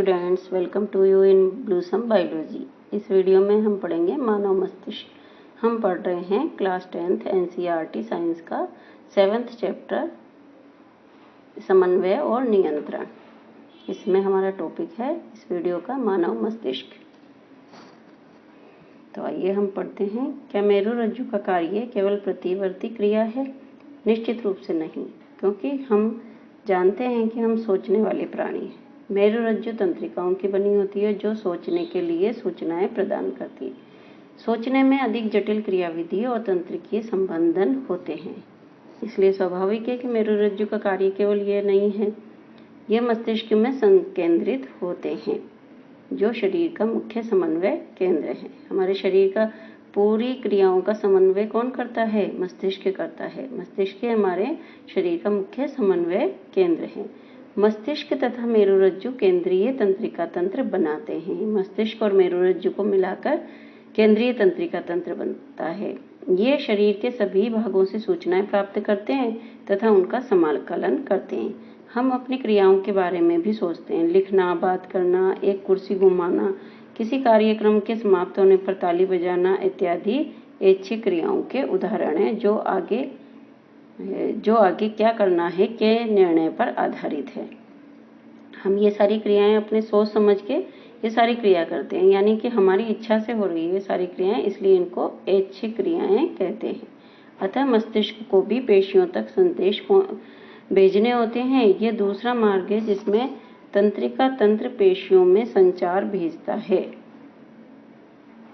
Students, welcome to you in Blossom Biology. इस video में हम पढ़ेंगे मानव मस्तिष्क। हम पढ़ रहे हैं क्लास 10th एनसीईआरटी साइंस का 7th चैप्टर समन्वय और नियंत्रण। इसमें हमारा टॉपिक है इस वीडियो का मानव मस्तिष्क। तो आइए हम पढ़ते हैं। क्या मेरुरज्जु का कार्य केवल प्रतिवर्ती क्रिया है? निश्चित रूप से नहीं, क्योंकि हम जानते हैं कि हम सोचने वाले प्राणी हैं। मेरुरज्जु तंत्रिकाओं की बनी होती है जो सोचने के लिए सूचनाएं प्रदान करती है। सोचने में अधिक जटिल क्रियाविधि और तंत्रिकीय संबंधन होते हैं, इसलिए स्वाभाविक है कि मेरुरज्जु का कार्य केवल यह नहीं है। यह मस्तिष्क में संकेंद्रित होते हैं, जो शरीर का मुख्य समन्वय केंद्र है। हमारे शरीर का पूरी क्रियाओं का समन्वय कौन करता है? मस्तिष्क करता है। मस्तिष्क हमारे शरीर का मुख्य समन्वय केंद्र है। मस्तिष्क तथा मेरुरज्जु केंद्रीय तंत्रिका तंत्र बनाते हैं। मस्तिष्क और मेरुरज्जु को मिलाकर केंद्रीय तंत्रिका तंत्र बनता है। ये शरीर के सभी भागों से सूचनाएं प्राप्त करते हैं तथा उनका समाकलन करते हैं। हम अपनी क्रियाओं के बारे में भी सोचते हैं। लिखना, बात करना, एक कुर्सी घुमाना, किसी कार्यक्रम के समाप्त होने पर ताली बजाना इत्यादि ऐच्छिक क्रियाओं के उदाहरण हैं जो आगे क्या करना है के निर्णय पर आधारित है। हम ये सारी क्रियाएं अपने सोच समझ के ये सारी क्रिया करते हैं, यानी कि हमारी इच्छा से हो रही है ये सारी क्रियाएं, इसलिए इनको ऐच्छिक क्रियाएं कहते हैं। अतः मस्तिष्क को भी पेशियों तक संदेश भेजने होते हैं। ये दूसरा मार्ग है जिसमें तंत्रिका तंत्र पेशियों में संचार भेजता है।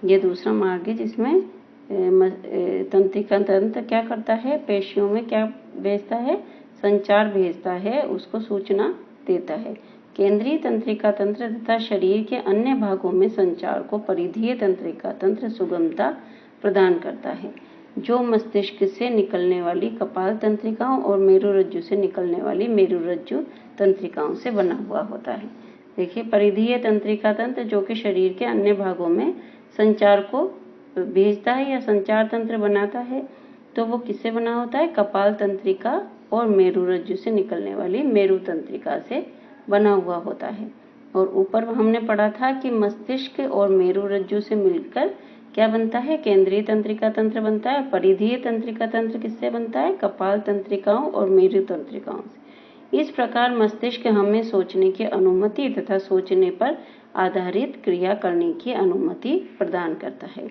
ये दूसरा मार्ग है जिसमें तंत्रिका तंत्र क्या करता है? पेशियों में क्या भेजता है? संचार भेजता है, उसको सूचना देता है। केंद्रीय तंत्रिका तंत्र तथा शरीर के अन्य भागों में संचार को परिधीय तंत्रिका तंत्र सुगमता प्रदान करता है, जो मस्तिष्क से निकलने वाली कपाल तंत्रिकाओं और मेरुरज्जु से निकलने वाली मेरुरज्जु तंत्रिकाओं से बना हुआ होता है। देखिए, परिधीय तंत्रिका तंत्र जो कि शरीर के अन्य भागों में संचार को भेजता है या संचार तंत्र बनाता है, तो वो किससे बना होता है? कपाल तंत्रिका और मेरुरज्जु से निकलने वाली मेरु तंत्रिका से बना हुआ होता है। और ऊपर हमने पढ़ा था कि मस्तिष्क और मेरुरज्जु से मिलकर क्या बनता है? केंद्रीय तंत्रिका तंत्र बनता है। परिधीय तंत्रिका तंत्र किससे बनता है? कपाल तंत्रिकाओं और मेरु तंत्रिकाओं से। इस प्रकार मस्तिष्क हमें सोचने की अनुमति तथा सोचने पर आधारित क्रिया करने की अनुमति प्रदान करता है।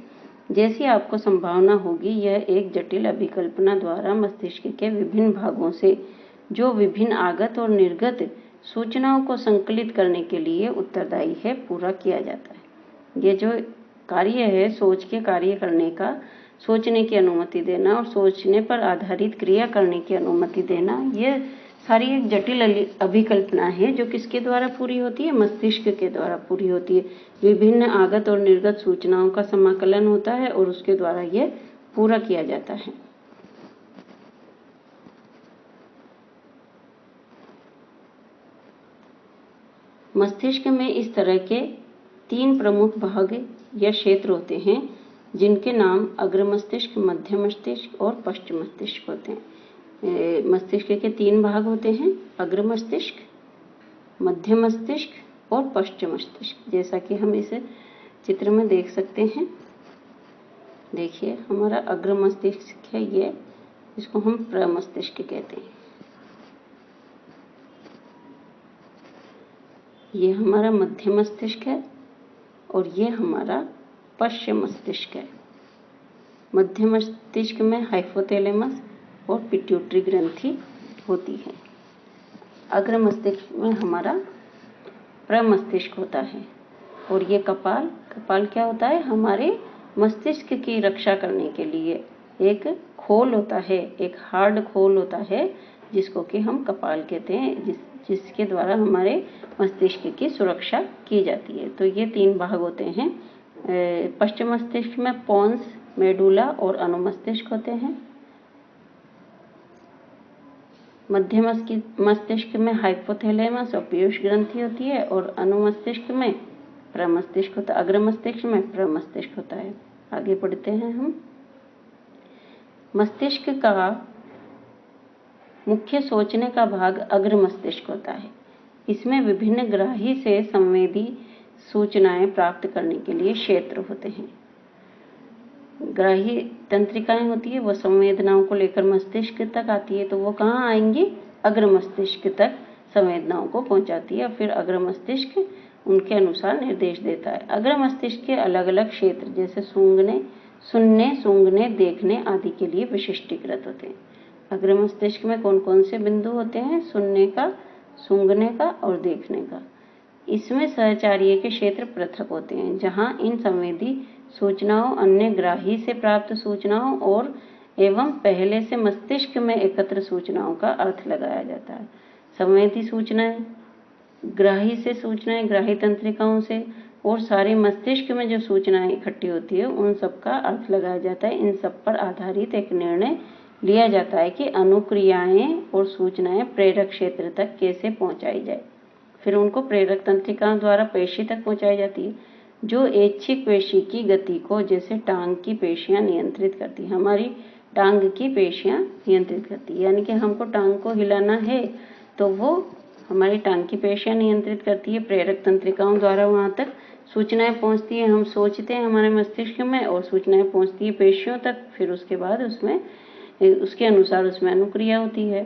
जैसी आपको संभावना होगी, यह एक जटिल अभिकल्पना द्वारा मस्तिष्क के विभिन्न भागों से जो विभिन्न आगत और निर्गत सूचनाओं को संकलित करने के लिए उत्तरदायी है, पूरा किया जाता है। ये जो कार्य है सोच के कार्य करने का, सोचने की अनुमति देना और सोचने पर आधारित क्रिया करने की अनुमति देना, ये सारी एक जटिल अभिकल्पना है जो किसके द्वारा पूरी होती है? मस्तिष्क के द्वारा पूरी होती है। विभिन्न आगत और निर्गत सूचनाओं का समाकलन होता है और उसके द्वारा यह पूरा किया जाता है। मस्तिष्क में इस तरह के 3 प्रमुख भाग या क्षेत्र होते हैं, जिनके नाम अग्र मस्तिष्क, मध्य मस्तिष्क और पश्च मस्तिष्क होते हैं। मस्तिष्क के 3 भाग होते हैं, अग्र मस्तिष्क, मध्य मस्तिष्क और पश्च मस्तिष्क, जैसा कि हम इस चित्र में देख सकते हैं। देखिए, हमारा अग्र मस्तिष्क है ये, इसको हम प्रमस्तिष्क कहते हैं। ये हमारा मध्य मस्तिष्क है और ये हमारा पश्च मस्तिष्क है। मध्य मस्तिष्क में हाइपोथैलेमस और पिट्यूटरी ग्रंथि होती है। अग्र मस्तिष्क में हमारा प्रमस्तिष्क होता है और ये कपाल क्या होता है? हमारे मस्तिष्क की रक्षा करने के लिए एक खोल होता है, एक हार्ड खोल होता है, जिसको कि हम कपाल कहते हैं, जिसके द्वारा हमारे मस्तिष्क की सुरक्षा की जाती है। तो ये 3 भाग होते हैं। पश्चिम मस्तिष्क में पोन्स, मेडुला और अनुमस्तिष्क होते हैं। मध्य मस्तिष्क में हाइपोथैलेमस और पीयूष ग्रंथि होती है और अनुमस्तिष्क में प्रमस्तिष्क होता है। अग्र मस्तिष्क में प्रमस्तिष्क होता है। आगे पढ़ते हैं हम। मस्तिष्क का मुख्य सोचने का भाग अग्र मस्तिष्क होता है। इसमें विभिन्न ग्राही से संवेदी सूचनाएं प्राप्त करने के लिए क्षेत्र होते हैं। ग्राही तंत्रिकाएं होती है, वो संवेदनाओं को लेकर मस्तिष्क तक आती है, तो वो कहाँ आएंगी? अग्र मस्तिष्क तक संवेदनाओं को पहुंचाती है, फिर अग्र मस्तिष्क उनके अनुसार निर्देश देता है। अग्र मस्तिष्क के अलग अलग क्षेत्र जैसे सूंघने, सुनने, सूंघने, देखने आदि के लिए विशिष्टीकृत होते हैं। अग्र मस्तिष्क में कौन कौन से बिंदु होते हैं? सुनने का, सूंघने का और देखने का। इसमें सहचार्य के क्षेत्र पृथक होते हैं, जहां इन संवेदी सूचनाओं, अन्य ग्राही से प्राप्त सूचनाओं और एवं पहले से मस्तिष्क में एकत्र सूचनाओं का अर्थ लगाया जाता है। संवेदी सूचनाएं, ग्राही से सूचनाएं, ग्राही तंत्रिकाओं से, और सारे मस्तिष्क में जो सूचनाएं इकट्ठी होती है उन सब का अर्थ लगाया जाता है। इन सब पर आधारित एक निर्णय लिया जाता है कि अनुक्रियाएं और सूचनाएं प्रेरक क्षेत्र तक कैसे पहुंचाई जाए। फिर उनको प्रेरक तंत्रिकाओं द्वारा पेशी तक पहुंचाई जाती है, जो ऐच्छिक पेशी की गति को, जैसे टांग की पेशियां नियंत्रित करती है। हमारी टांग की पेशियां नियंत्रित करती है, यानी कि हमको टांग को हिलाना है तो वो हमारी टांग की पेशियां नियंत्रित करती है। प्रेरक तंत्रिकाओं द्वारा वहां तक सूचनाएं पहुंचती है, हम सोचते हैं हमारे मस्तिष्क में और सूचनाएं पहुंचती है पेशियों तक, फिर उसके बाद उसमें उसके अनुसार उसमें अनुक्रिया होती है।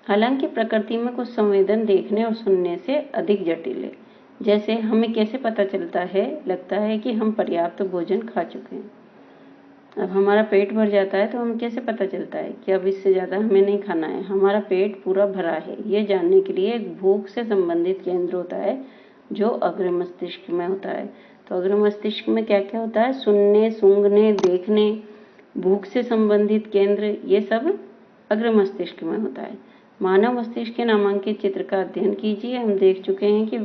हालांकि प्रकृति में कुछ संवेदन देखने और सुनने से अधिक जटिल है। जैसे हमें कैसे पता चलता है, लगता है कि हम पर्याप्त भोजन खा चुके हैं। अब हमारा पेट भर जाता है तो हमें कैसे पता चलता है कि अब इससे ज़्यादा हमें नहीं खाना है, हमारा पेट पूरा भरा है। ये जानने के लिए एक भूख से संबंधित केंद्र होता है जो अग्र मस्तिष्क में होता है। तो अग्र मस्तिष्क में क्या क्या होता है? सुनने, सूंघने, देखने, भूख से संबंधित केंद्र, ये सब अग्र मस्तिष्क में होता है। मानव मस्तिष्क के नामांकित चित्र का अध्ययन कीजिए। हम देख चुके हैं कि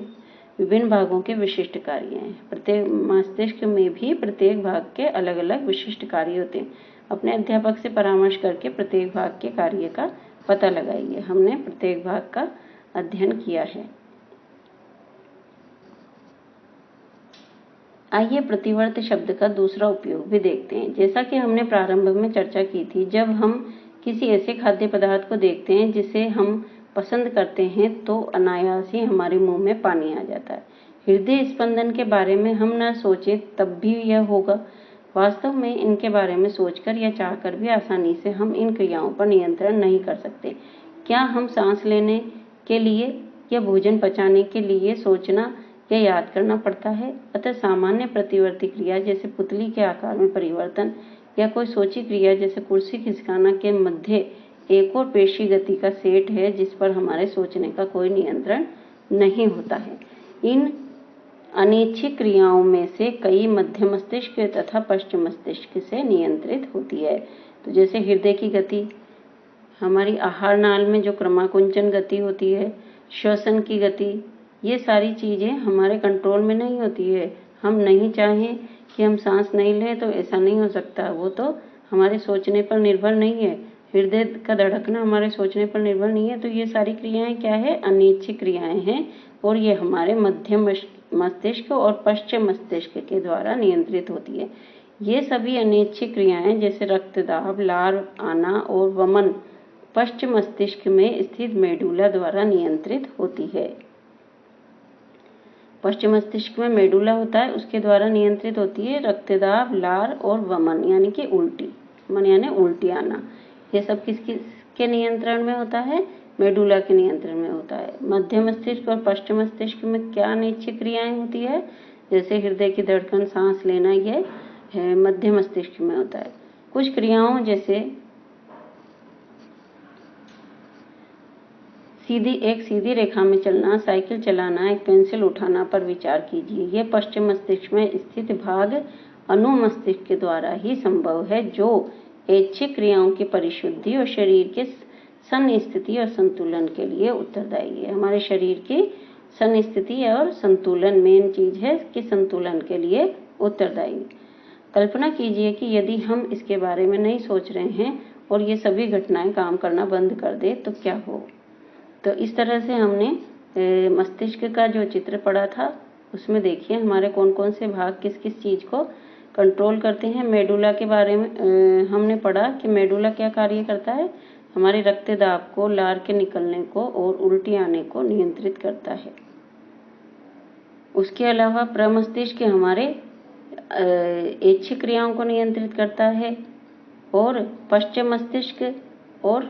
विभिन्न भागों के विशिष्ट कार्य हैं। प्रत्येक मस्तिष्क में भी प्रत्येक भाग के अलग अलग विशिष्ट कार्य होते हैं। अपने अध्यापक से परामर्श करके प्रत्येक भाग के कार्य का पता लगाइए। हमने प्रत्येक भाग का अध्ययन किया है। आइए प्रतिवर्त शब्द का दूसरा उपयोग भी देखते हैं। जैसा कि हमने प्रारंभ में चर्चा की थी, जब हम किसी ऐसे खाद्य पदार्थ को देखते हैं जिसे हम पसंद करते हैं तो अनायास ही हमारे मुंह में पानी आ जाता है। हृदय स्पंदन के बारे में हम न सोचें तब भी यह होगा। वास्तव में इनके बारे में सोचकर या चाहकर भी आसानी से हम इन क्रियाओं पर नियंत्रण नहीं कर सकते। क्या हम सांस लेने के लिए या भोजन पचाने के लिए सोचना या याद करना पड़ता है? अतः सामान्य प्रतिवर्ती क्रिया जैसे पुतली के आकार में परिवर्तन या कोई सोची क्रिया जैसे कुर्सी खिसकाना के मध्य एक और पेशी गति का सेट है जिस पर हमारे सोचने का कोई नियंत्रण नहीं होता है। इन अनैच्छिक क्रियाओं में से कई मध्य मस्तिष्क तथा पश्चिम मस्तिष्क से नियंत्रित होती है। तो जैसे हृदय की गति, हमारी आहार नाल में जो क्रमाकुंचन गति होती है, श्वसन की गति, ये सारी चीजें हमारे कंट्रोल में नहीं होती है। हम नहीं चाहें कि हम सांस नहीं लें तो ऐसा नहीं हो सकता, वो तो हमारे सोचने पर निर्भर नहीं है। हृदय का धड़कना हमारे सोचने पर निर्भर नहीं है। तो ये सारी क्रियाएं क्या है? अनैच्छिक क्रियाएं हैं और ये हमारे मध्य मस्तिष्क और पश्चिम मस्तिष्क के द्वारा नियंत्रित होती है। ये सभी अनैच्छिक क्रियाएं जैसे रक्तदाब, लार आना और वमन पश्चिम मस्तिष्क में स्थित मेडुला द्वारा नियंत्रित होती है। पश्चिम मस्तिष्क में मेडुला होता है, उसके द्वारा नियंत्रित होती है रक्तदाब, लार और वमन यानी कि उल्टी, मन यानी उल्टी आना। ये सब किसके नियंत्रण में होता है? मेडुला के नियंत्रण में होता है। मध्य मस्तिष्क और पश्चिम मस्तिष्क में क्या अनैच्छिक क्रियाएं होती है? जैसे हृदय की धड़कन, सांस लेना, ये है मध्य मस्तिष्क में होता है। कुछ क्रियाओं जैसे सीधी रेखा में चलना, साइकिल चलाना, एक पेंसिल उठाना पर विचार कीजिए। यह पश्चिम मस्तिष्क में स्थित भाग अनुमस्तिष्क के द्वारा ही संभव है, जो ऐच्छिक क्रियाओं की परिशुद्धि और शरीर के संस्थिति और संतुलन के लिए उत्तरदायी है। हमारे शरीर की संस्थिति और संतुलन मेन चीज है कि संतुलन के लिए उत्तरदायी। कल्पना कीजिए कि यदि हम इसके बारे में नहीं सोच रहे हैं और ये सभी घटनाएं काम करना बंद कर दे तो क्या हो। तो इस तरह से हमने मस्तिष्क का जो चित्र पढ़ा था उसमें देखिए हमारे कौन कौन से भाग किस किस चीज को कंट्रोल करते हैं। मेडुला के बारे में हमने पढ़ा कि मेडुला क्या कार्य करता है? हमारे रक्त दाब को, लार के निकलने को और उल्टी आने को नियंत्रित करता है। उसके अलावा प्रमस्तिष्क हमारे ऐच्छिक क्रियाओं को नियंत्रित करता है और पश्चिम मस्तिष्क और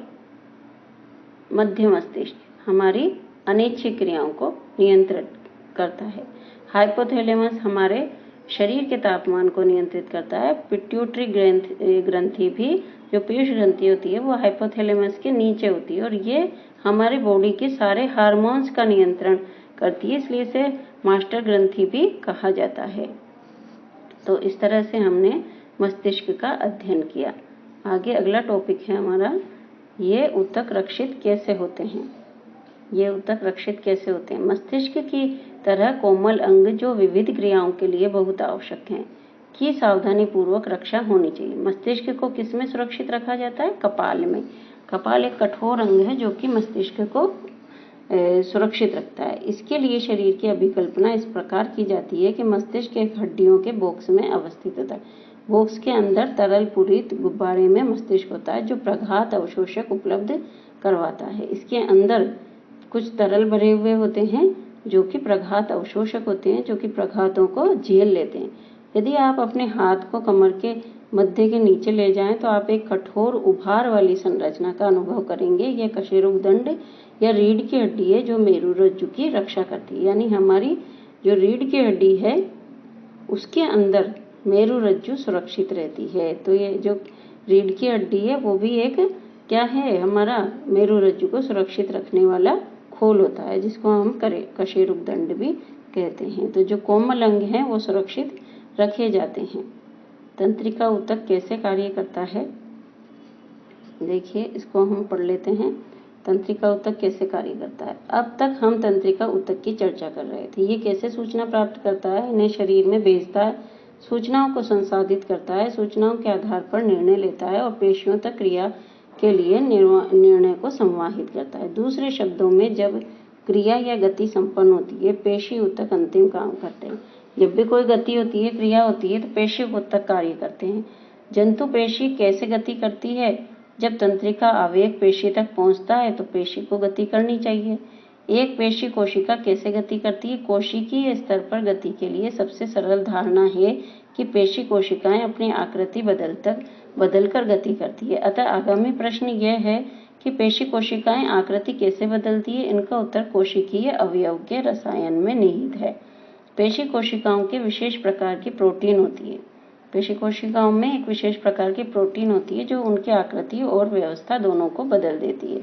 मध्य मस्तिष्क हमारी अनैच्छिक क्रियाओं को नियंत्रित करता है। हाइपोथैलेमस हमारे शरीर के तापमान को नियंत्रित करता है। पिट्यूटरी ग्रंथि भी, जो पीयूष ग्रंथि होती है, वो हाइपोथैलेमस के नीचे होती है और ये हमारे बॉडी के सारे हार्मोन्स का नियंत्रण करती है, इसलिए इसे मास्टर ग्रंथि भी कहा जाता है। तो इस तरह से हमने मस्तिष्क का अध्ययन किया। आगे अगला टॉपिक है हमारा, ये ऊतक रक्षित कैसे होते हैं। ये ऊतक रक्षित कैसे होते हैं? मस्तिष्क की तरह कोमल अंग जो विविध क्रियाओं के लिए बहुत आवश्यक हैं की सावधानी पूर्वक रक्षा होनी चाहिए। मस्तिष्क को किस में सुरक्षित रखा जाता है? कपाल में। कपाल एक कठोर अंग है जो कि मस्तिष्क को सुरक्षित रखता है। इसके लिए शरीर की अभिकल्पना इस प्रकार की जाती है कि मस्तिष्क एक हड्डियों के बॉक्स में अवस्थित होता है। बॉक्स के अंदर तरल पूरित गुब्बारे में मस्तिष्क होता है जो प्रघात अवशोषक उपलब्ध करवाता है। इसके अंदर कुछ तरल भरे हुए होते हैं जो कि प्रघात अवशोषक होते हैं, जो कि प्रघातों को झेल लेते हैं। यदि आप अपने हाथ को कमर के मध्य के नीचे ले जाएं तो आप एक कठोर उभार वाली संरचना का अनुभव करेंगे। यह कशेरुकदंड या रीढ़ की हड्डी है जो मेरुरज्जु की रक्षा करती है। यानी हमारी जो रीढ़ की हड्डी है उसके अंदर मेरुरज्जु सुरक्षित रहती है। तो ये जो रीढ़ की हड्डी है वो भी एक क्या है? हमारा मेरुरज्जु को सुरक्षित रखने वाला खोल होता है, जिसको हम कशेरुकदंड भी कहते हैं। तो जो कोमल अंग हैं वो सुरक्षित रखे जाते हैं। तंत्रिका ऊतक कैसे कार्य करता है? देखिए, इसको हम पढ़ लेते हैं। तंत्रिका ऊतक कैसे कार्य करता है? अब तक हम तंत्रिका ऊतक की चर्चा कर रहे थे। ये कैसे सूचना प्राप्त करता है? इन्हें शरीर में भेजता है, सूचनाओं को संसाधित करता है, सूचनाओं के आधार पर निर्णय लेता है और पेशियों तक क्रिया के लिए निर्णय को संवाहित करता है। दूसरे शब्दों में, जब क्रिया या गति संपन्न होती है, पेशी ऊतक अंतिम काम करते हैं। जब भी कोई गति होती है, क्रिया होती है, तो पेशी ऊतक कार्य करते हैं। जंतु पेशी कैसे गति करती है? जब तंत्रिका आवेग पेशी तक पहुंचता है तो पेशी को गति करनी चाहिए। एक पेशी कोशिका कैसे गति करती है? कोशिकीय स्तर पर गति के लिए सबसे सरल धारणा है कि पेशी कोशिकाएं अपनी आकृति बदलकर गति करती है। अतः आगामी प्रश्न यह है कि पेशी कोशिकाएं आकृति कैसे बदलती है? इनका उत्तर कोशिकीय अवयव के रसायन में निहित है। पेशी कोशिकाओं के विशेष प्रकार की प्रोटीन होती है। पेशी कोशिकाओं में एक विशेष प्रकार की प्रोटीन होती है जो उनकी आकृति और व्यवस्था दोनों को बदल देती है।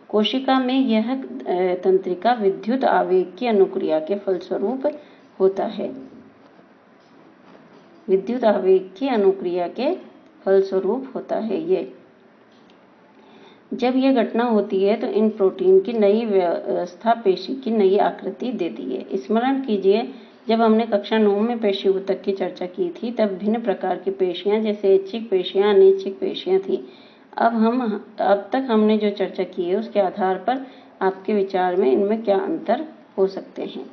कोशिका में यह तंत्रिका विद्युत आवेग की अनुक्रिया के फलस्वरूप होता है। विद्युत आवेग की अनुक्रिया के फलस्वरूप होता है ये। जब यह घटना होती है तो इन प्रोटीन की नई व्यवस्था पेशी की नई आकृति देती है। स्मरण कीजिए, जब हमने कक्षा 9 में पेशी ऊतक की चर्चा की थी तब भिन्न प्रकार की पेशियां जैसे ऐच्छिक पेशियां, अनैच्छिक पेशियां थी। अब तक हमने जो चर्चा की है उसके आधार पर आपके विचार में इनमें क्या अंतर हो सकते हैं।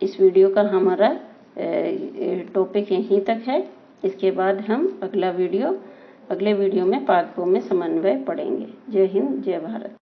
इस वीडियो का हमारा टॉपिक यहीं तक है। इसके बाद हम अगले वीडियो में पादपों में समन्वय पढ़ेंगे। जय हिंद, जय भारत।